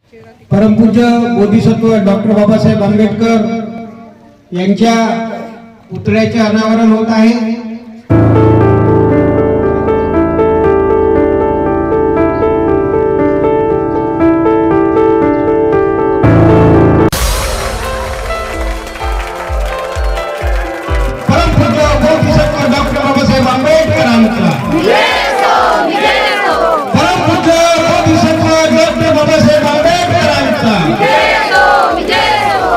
परमपूज्य बोधिसत्व डॉक्टर बाबासाहेब आंबेडकर यांच्या पुतळ्याचे अनावरण होत आहे। परमपूज्य बोधिसत्व डॉक्टर बाबासाहेब आंबेडकरांचा परमपूज्य बोधिसत्व डॉक्टर बाबासाहेब आंबेडकरांचा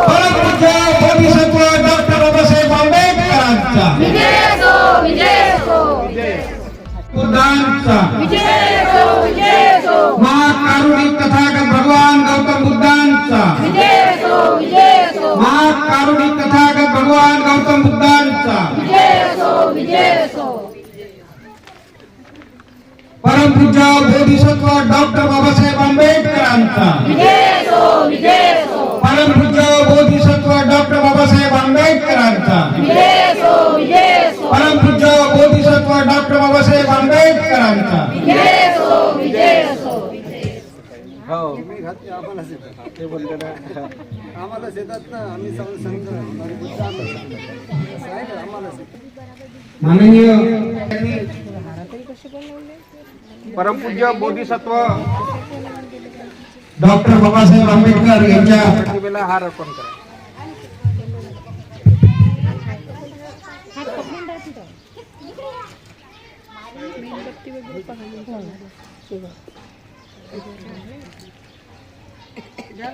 परमपूज्य बोधिसत्व डॉक्टर बाबासाहेब आंबेडकरांचा बुद्धांचा महाकारुणिक तथागत भगवान गौतम बुद्धांचा महाकारुणिक तथागत भगवान गौतम बुद्धांचा परमपूज्य बोधिसत्व डॉक्टर बाबासाहेब आंबेडकरांचा परमपूज्य बोधिसत्व डॉक्टर बाबासाहेब आंबेडकरांचा परमपूज्य बोधिसत्व डॉक्टर बाबासाहेब आंबेडकरांचा माननीय परमपूज्य बोधिसत्व डॉक्टर बाबासाहेब आंबेडकर यांच्या प्रतिमेला हार अर्पण करा।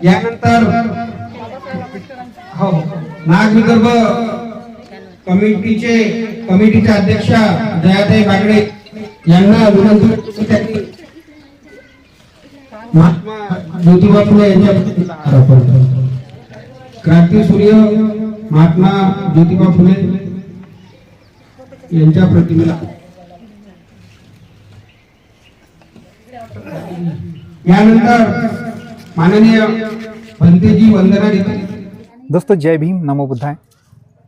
यानंतर हो नागविदर्भ कमिटीच्या अध्यक्षा दयाताई बागडे यांना विनंती त्यांनी महात्मा ज्योतिबा फुले यांच्या क्रांती सूर्य महात्मा ज्योतिबा फुले यांच्या प्रतिमेला यानंतर माननीय भंतेजी वंदना देते। दोस्तों जय भीम, नमो बुद्धाय।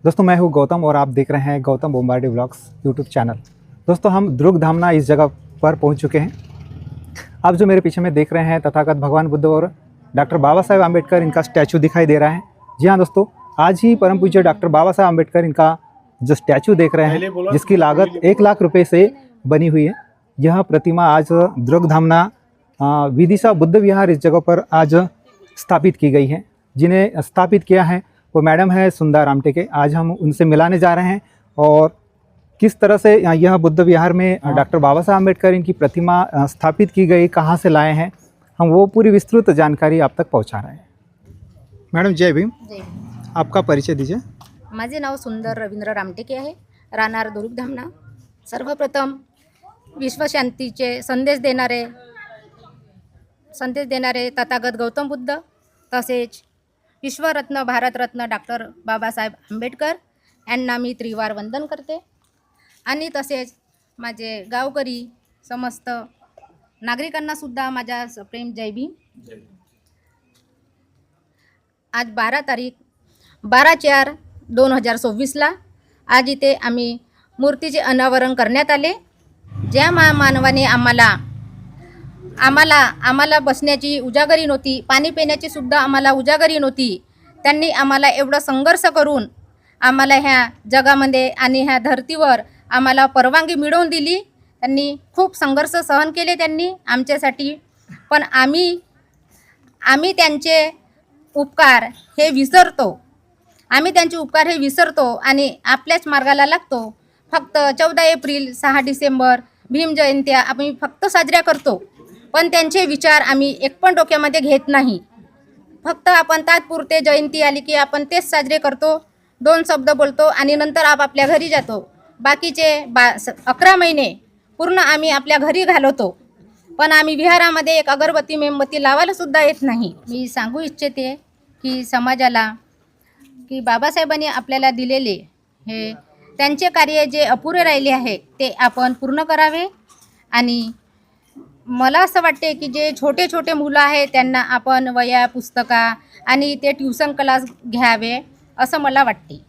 दोस्तों मैं हूं गौतम और आप देख रहे हैं गौतम बोम्बार्डे व्लॉग्स यूट्यूब चैनल। दोस्तों हम दुर्ग धामना इस जगह पर पहुंच चुके हैं। आप जो मेरे पीछे में देख रहे हैं तथागत भगवान बुद्ध और डॉक्टर बाबा साहेब आम्बेडकर इनका स्टैचू दिखाई दे रहा है। जी हाँ दोस्तों, आज ही परम पूज्य डॉक्टर बाबा साहेब आम्बेडकर इनका जो स्टैचू देख रहे हैं जिसकी लागत 1 लाख रुपये से बनी हुई है, यह प्रतिमा आज दुर्ग धामना विदिशा बुद्ध विहार इस जगह पर आज स्थापित की गई है। जिन्हें स्थापित किया है वो मैडम है सुंदर रामटेके। आज हम उनसे मिलाने जा रहे हैं और किस तरह से यह बुद्ध विहार में डॉक्टर बाबा साहेब आम्बेडकर इनकी प्रतिमा स्थापित की गई, कहाँ से लाए हैं, हम वो पूरी विस्तृत जानकारी आप तक पहुंचा रहे हैं। मैडम जय भीम, आपका परिचय दीजिए। माझे नाव सुंदर रवींद्र रामटेके आहे, राहणार दुर्ग धामणा। सर्वप्रथम विश्वशांतीचे संदेश देणारे तथागत गौतम बुद्ध तसेच विश्वरत्न भारतरत्न डॉक्टर बाबासाहेब आंबेडकर यांना मी त्रिवार वंदन करते आणि तसेच माझे गावकरी समस्त नागरिकांनासुद्धा माझ्या प्रेम जय भीम। आज 12/4/2024ला आज इथे आम्ही मूर्तीचे अनावरण करण्यात आले। ज्या मानवाने आम्हाला बसण्याची उजागरी नव्हती, पाणी पिण्याची सुद्धा आम्हाला उजागरी नव्हती, त्यांनी आम्हाला एवढा संघर्ष करून आम्हाला ह्या जगामध्ये आणि ह्या धर्तीवर आम्हाला परवानगी मिळवून दिली। त्यांनी खूप संघर्ष सहन केले त्यांनी आमच्यासाठी, पण आम्ही त्यांचे उपकार हे विसरतो आणि आपल्याच मार्गाला लागतो। फक्त 14 एप्रिल 6 डिसेंबर भीम जयंत्या आम्ही फक्त साजऱ्या करतो, पण त्यांचे विचार आम्ही एक पण डोक्यामध्ये घेत नाही। फक्त आपण तात्पुरते जयंती आली की आपण तेच साजरे करतो, 2 शब्द बोलतो आणि नंतर आपल्या घरी जातो। बाकीचे 11 महिने पूर्ण आम्ही आपल्या घरी घालवतो, पण आम्ही विहारामध्ये एक अगरबत्ती मेणबत्ती लावायला सुद्धा येत नाही। मी सांगू इच्छिते की समाजाला की बाबासाहेबांनी आपल्याला दिलेले हे त्यांचे कार्य जे अपुरे राहिले आहे ते आपण पूर्ण करावे। आणि मला असं वाटते की जे छोटे छोटे मुलं आहेत त्यांना आपण वह्या पुस्तका आणि ते ट्यूशन क्लास घ्यावे असं मला वाटते।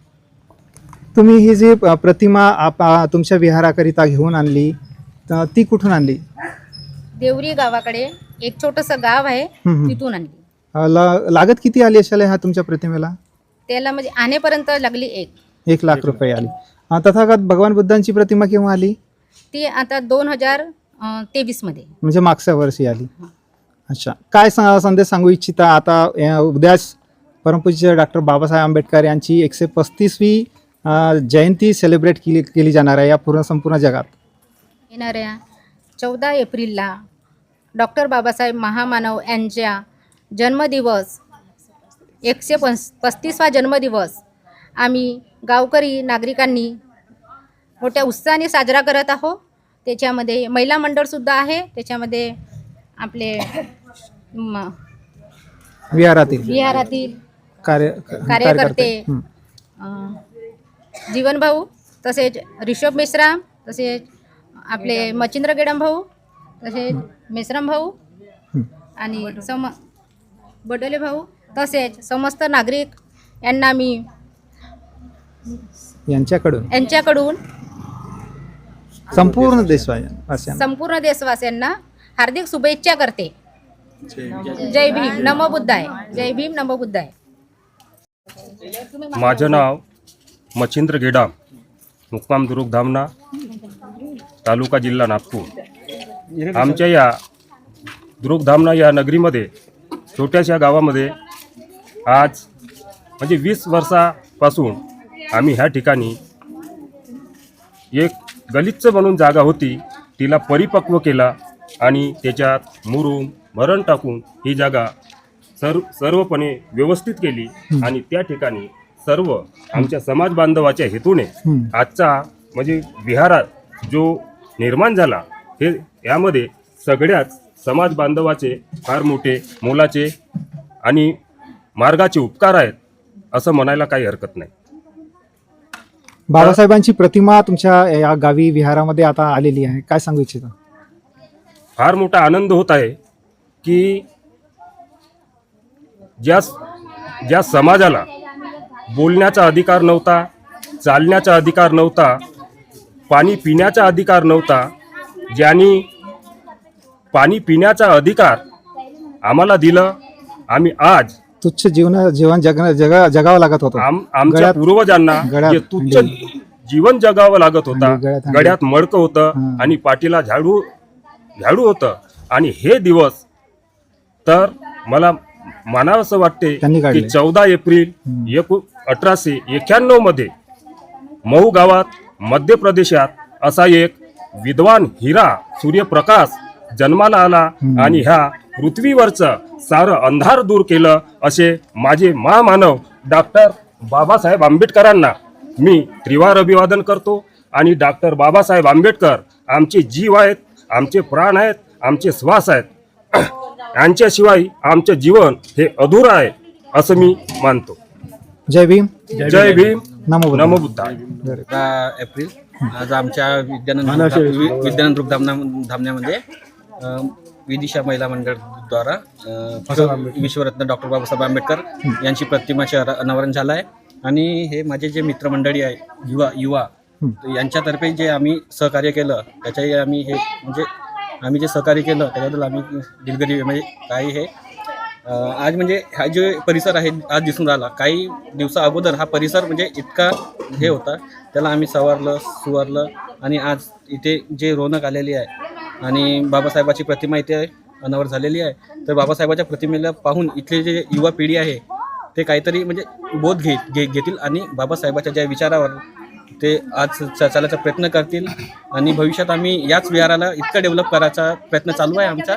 तुम्ही ही जी प्रतिमा तुमच्या विहाराकरिता घेऊन आणली ती कुठून आणली? देवरी गावाकडे एक छोटंसं गाव आहे, तिथून आणली। लागत किती आली असेल ह्या तुमच्या प्रतिमेला? त्याला म्हणजे आणेपर्यंत लागली 1,00,000 रुपये आली. तथागत भगवान बुद्धांची प्रतिमा केव्हा आली? ती आता 2023 मध्ये. म्हणजे मागच्या वर्षी आली. अच्छा, काय संदेश सांगू इच्छिता? आता उद्याच परमपूज्य डॉक्टर बाबासाहेब आंबेडकर यांची 135वी जयंती सेलिब्रेट केली जाणार आहे या संपूर्ण जगात. येणाऱ्या 14 एप्रिलला डॉक्टर बाबासाहेब महामानव यांच्या जन्मदिवस 135वा जन्मदिवस आम्ही गावकरी नागरिकांनी मोठ्या उत्साहाने साजरा करत आहोत. त्याच्यामध्ये महिला मंडळसुद्धा आहे, त्याच्यामध्ये आपले विहारातील कार्यकर्ते जीवन भाऊ, तसेच ऋषभ मेश्राम, तसेच आपले मच्छिंद्र गेडम भाऊ, तसेच मेश्राम भाऊ आणि बडोले भाऊ, तसेच समस्त नागरिक यांना मी यांच्याकडून संपूर्ण देशवासियांना हार्दिक शुभेच्छा करते. जय भीम, नमो बुद्धाय. जय भीम, नमो बुद्धाय. माझं नाव मच्छिंद्र गेडाम, मुक्काम दुरुकधामना, तालुका जिल्हा नागपूर. आमच्या या दुरुकधामना या नगरीमध्ये, छोट्याशा गावामध्ये आज म्हणजे 20 वर्षापासून आम्ही ह्या ठिकाणी एक गलिच्छ बनून जागा होती, तिला परिपक्व केला आणि त्याच्यात मुरुम भरण टाकून ही जागा सर्वपणे व्यवस्थित केली आणि त्या ठिकाणी सर्व आमच्या समाज बांधवाच्या हेतूने आजचा म्हणजे विहारात जो निर्माण झाला, हे यामध्ये सगळ्याच समाज बांधवाचे फार मोठे मोलाचे आणि मार्गाचे उपकार आहेत असं म्हणायला काही हरकत नाही. बाबासाहेबांची प्रतिमा तुमच्या या गावी विहारामध्ये आता आलेली आहे, काय सांगू इच्छिता? फार मोठा आनंद होत आहे की ज्या समाजाला बोलण्याचा अधिकार नव्हता, चालण्याचा अधिकार नव्हता, पाणी पिण्याचा अधिकार नव्हता, ज्यांनी पाणी पिण्याचा अधिकार आम्हाला दिलं. आम्ही आज तुच्छ जीवन जगावं लागत होतं. आमच्या पूर्वजांना जे तुच्छ जीवन जगावं लागत होता, गळ्यात मडकं होतं आणि पाठीला झाडू होतं. आणि हे दिवस तर मला मानावंसं वाटते की 14 एप्रिल 1891 मध्ये मऊ गावात मध्य प्रदेशात असा एक विद्वान हिरा सूर्यप्रकाश जन्माला आला आणि ह्या पृथ्वीवरचं सारं अंधार दूर केलं. असे माझे महामानव डॉक्टर बाबासाहेब आंबेडकरांना मी त्रिवार अभिवादन करतो. आणि डॉक्टर बाबासाहेब आंबेडकर आमचे जीव आहेत, आमचे प्राण आहेत, आमचे श्वास आहेत. यांच्याशिवाय आमचं जीवन हे अधुरं आहे असं मी मानतो. जय भीम, जय भीम, नमो बुद्धाय. एप्रिल आज आमच्या विद्यानंद धामण्यामध्ये विदिशा महिला मंडळद्वारा विश्वरत्न डॉक्टर बाबासाहेब आंबेडकर यांची प्रतिमाचे अनावरण झालं आहे. आणि हे माझे जे मित्रमंडळी आहे युवा यांच्यातर्फे जे आम्ही सहकार्य केलं त्याच्याही आम्ही हे म्हणजे आम्ही जे सहकार्य केलं त्याच्याबद्दल आम्ही दिलगिरी म्हणजे काही हे आज म्हणजे हा जो परिसर आहे आज दिसून राहिला, काही दिवसा अगोदर हा परिसर म्हणजे इतका हे होता, त्याला आम्ही सुवारलं आणि आज इथे जे रोनक आलेली आहे आणि बाबासाहेबाची प्रतिमा इथे अनावर झालेली आहे. तर बाबासाहेबाच्या प्रतिमेला पाहून इथले जे युवा पिढी आहे ते काहीतरी म्हणजे बोध घेतील आणि बाबासाहेबाच्या ज्या विचारावर ते आज चालायचा प्रयत्न करतील. आणि भविष्यात आम्ही याच विहाराला इतकं डेव्हलप करायचा प्रयत्न चालू आहे आमचा.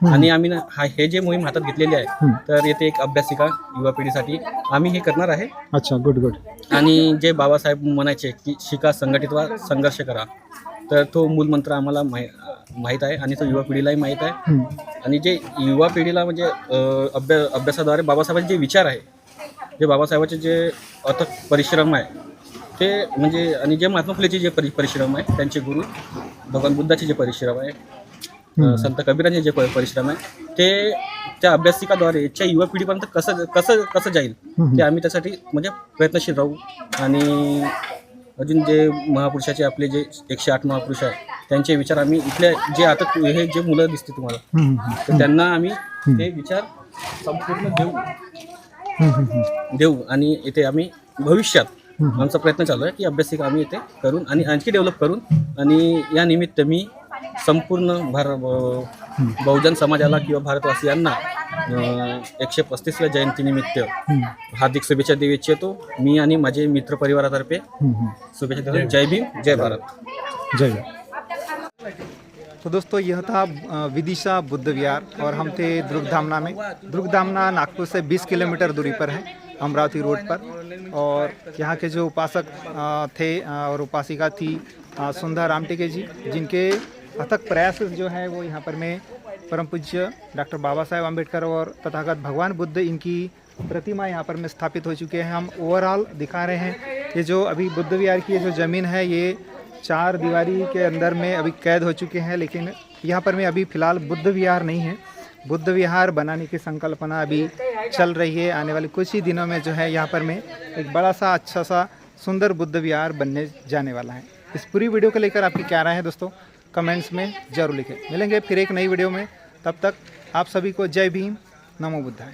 आणि आम्ही हे जे मोहीम हातात घेतलेली आहे तर येथे एक अभ्यासिका युवा पिढीसाठी आम्ही हे करणार आहे. अच्छा, गुड. आणि जे बाबासाहेब म्हणायचे की शिका, संघटित व्हा, संघर्ष करा, तर तो मूलमंत्र आम्हाला माहीत आहे आणि तो युवा पिढीलाही माहीत आहे. आणि जे युवा पिढीला म्हणजे अभ्यासाद्वारे बाबासाहेबांचे जे विचार आहे, जे बाबासाहेबाचे जे अथक परिश्रम आहे ते म्हणजे आणि जे महात्मा फुलेचे जे परिश्रम आहे, त्यांचे गुरु भगवान बुद्धाचे जे परिश्रम आहे, संत कबीरांचे जे परिश्रम आहे, ते त्या अभ्यासिकाद्वारे याच्या युवा पिढीपर्यंत कसं जाईल ते आम्ही त्यासाठी म्हणजे प्रयत्नशील राहू. आणि अजून जे महापुरुषाचे आपले जे 108 महापुरुष आहे त्यांचे विचार आम्ही इथले जे आता हे जे मुलं दिसते तुम्हाला तर त्यांना आम्ही हे विचार संपूर्ण देऊ आणि इथे आम्ही भविष्यात आमचा प्रयत्न चालू आहे की अभ्यासिका आम्ही इथे करून आणि आणखी डेव्हलप करून आणि या निमित्त मी संपूर्ण बहुजन समाजाला किंवा भारतवासियांना 135व्या जयंतीनिमित्त हार्दिक शुभेच्छा देऊ इच्छितो. मी आणि माझे मित्र परिवारातर्फे शुभेच्छा देतो. जय भीम, जय भारत. जय भीम. तो दोस्तों यह था विदिशा बुद्ध विहार और हम थे दुर्ग धामना में. दुर्ग धामना नागपुर से 20 किलोमीटर दूरी पर है, अमरावती रोड पर. और यहाँ के जो उपासक थे और उपासिका थी सुंदर रामटेके जी, जिनके अथक प्रयास जो है वो यहाँ पर में परम पूज्य डॉक्टर बाबा साहेब आम्बेडकर और तथागत भगवान बुद्ध इनकी प्रतिमा यहाँ पर में स्थापित हो चुके हैं. हम ओवरऑल दिखा रहे हैं ये जो अभी बुद्ध विहार की जो ज़मीन है ये 4 दीवारी के अंदर में अभी कैद हो चुके हैं, लेकिन यहाँ पर में अभी फ़िलहाल बुद्ध विहार नहीं है. बुद्ध विहार बनाने की संकल्पना अभी चल रही है. आने वाले कुछ ही दिनों में जो है यहाँ पर में एक बड़ा सा अच्छा सा सुंदर बुद्ध विहार बनने जाने वाला है. इस पूरी वीडियो को लेकर आपकी क्या राय है दोस्तों, कमेंट्स में ज़रूर लिखें. मिलेंगे फिर एक नई वीडियो में, तब तक आप सभी को जय भीम, नमो बुद्धाय.